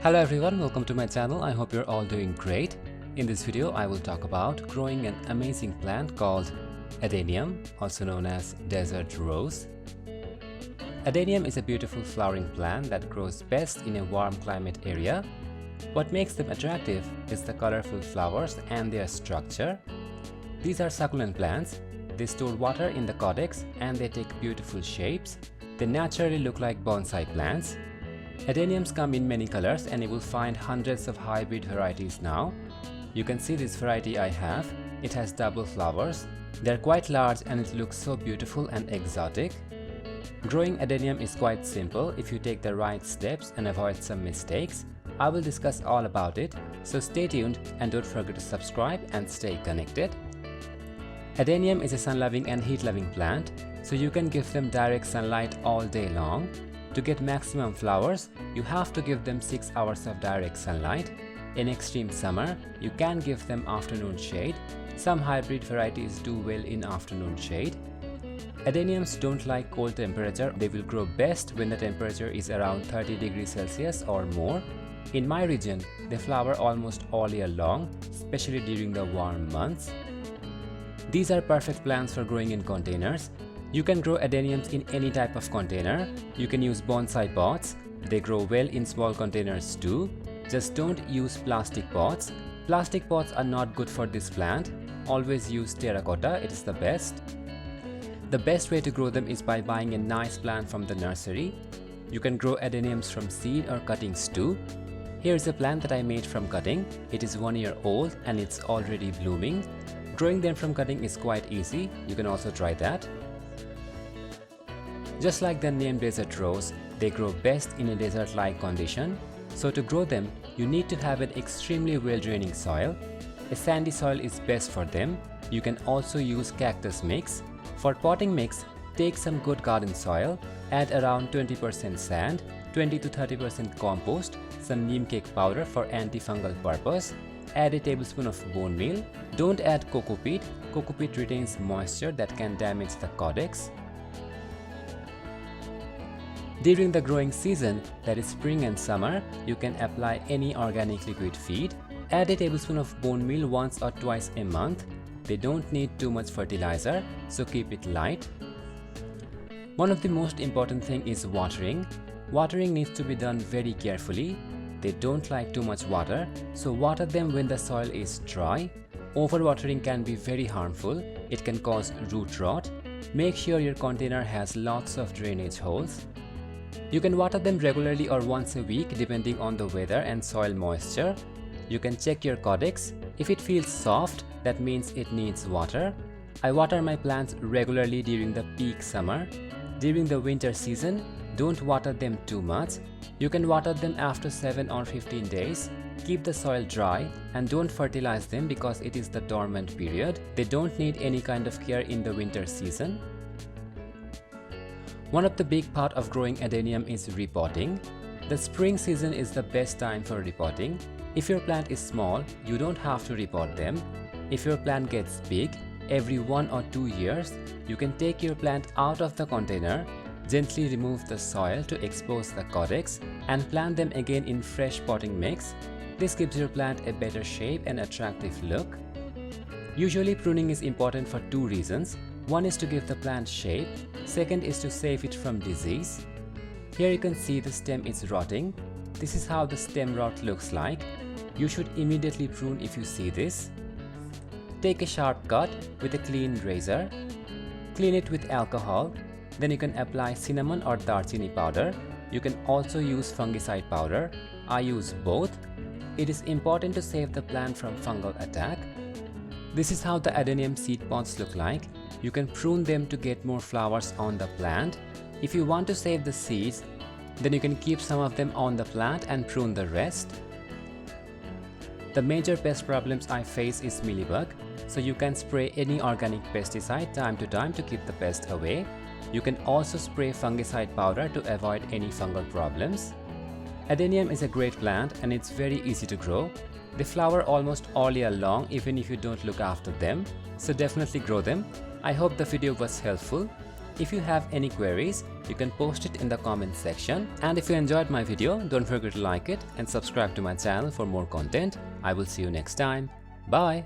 Hello everyone, welcome to my channel. I hope you're all doing great. In this video, I will talk about growing an amazing plant called Adenium, also known as desert rose. Adenium is a beautiful flowering plant that grows best in a warm climate area. What makes them attractive is the colorful flowers and their structure. These are succulent plants. They store water in the Caudex and they take beautiful shapes. They naturally look like bonsai plants. Adeniums come in many colors and you will find hundreds of hybrid varieties now. You can see this variety I have. It has double flowers. They're quite large and it looks so beautiful and exotic. Growing Adenium is quite simple if you take the right steps and avoid some mistakes. I will discuss all about it, so stay tuned and don't forget to subscribe and stay connected. Adenium is a sun-loving and heat-loving plant, so you can give them direct sunlight all day long. To get maximum flowers, you have to give them 6 hours of direct sunlight. In extreme summer, you can give them afternoon shade. Some hybrid varieties do well in afternoon shade. Adeniums don't like cold temperature. They will grow best when the temperature is around 30 degrees Celsius or more. In my region, they flower almost all year long, especially during the warm months. These are perfect plants for growing in containers. You can grow adeniums in any type of container. You can use bonsai pots. They grow well in small containers too. Just don't use plastic pots. Plastic pots are not good for this plant. Always use terracotta, it is the best. The best way to grow them is by buying a nice plant from the nursery. You can grow adeniums from seed or cuttings too. Here is a plant that I made from cutting. It is 1 year old and it's already blooming. Growing them from cutting is quite easy. You can also try that. Just like the name desert rose, they grow best in a desert-like condition. So to grow them, you need to have an extremely well-draining soil. A sandy soil is best for them. You can also use cactus mix. For potting mix, take some good garden soil, add around 20% sand, 20 to 30% compost, some neem cake powder for antifungal purpose, add a tablespoon of bone meal. Don't add coco peat. Coco peat retains moisture that can damage the Caudex. During the growing season, that is spring and summer, you can apply any organic liquid feed. Add a tablespoon of bone meal once or twice a month. They don't need too much fertilizer, so keep it light. One of the most important thing is watering. Watering needs to be done very carefully. They don't like too much water, so water them when the soil is dry. Overwatering can be very harmful. It can cause root rot. Make sure your container has lots of drainage holes. You can water them regularly or once a week depending on the weather and soil moisture. You can check your Caudex. If it feels soft, that means it needs water. I water my plants regularly during the peak summer. During the winter season, don't water them too much. You can water them after 7 or 15 days. Keep the soil dry and don't fertilize them because it is the dormant period. They don't need any kind of care in the winter season. One of the big part of growing adenium is repotting. The spring season is the best time for repotting. If your plant is small, you don't have to repot them. If your plant gets big, every 1 or 2 years, you can take your plant out of the container, gently remove the soil to expose the Caudex, and plant them again in fresh potting mix. This gives your plant a better shape and attractive look. Usually pruning is important for 2 reasons. One is to give the plant shape, second is to save it from disease. Here you can see the stem is rotting. This is how the stem rot looks like. You should immediately prune if you see this. Take a sharp cut with a clean razor. Clean it with alcohol. Then you can apply cinnamon or darchini powder. You can also use fungicide powder. I use both. It is important to save the plant from fungal attack. This is how the Adenium seed pods look like. You can prune them to get more flowers on the plant. If you want to save the seeds, then you can keep some of them on the plant and prune the rest. The major pest problems I face is mealybug, so you can spray any organic pesticide time to time to keep the pest away. You can also spray fungicide powder to avoid any fungal problems. Adenium is a great plant and it's very easy to grow. They flower almost all year long even if you don't look after them, so definitely grow them. I hope the video was helpful. If you have any queries, you can post it in the comments section. And if you enjoyed my video, don't forget to like it and subscribe to my channel for more content. I will see you next time. Bye.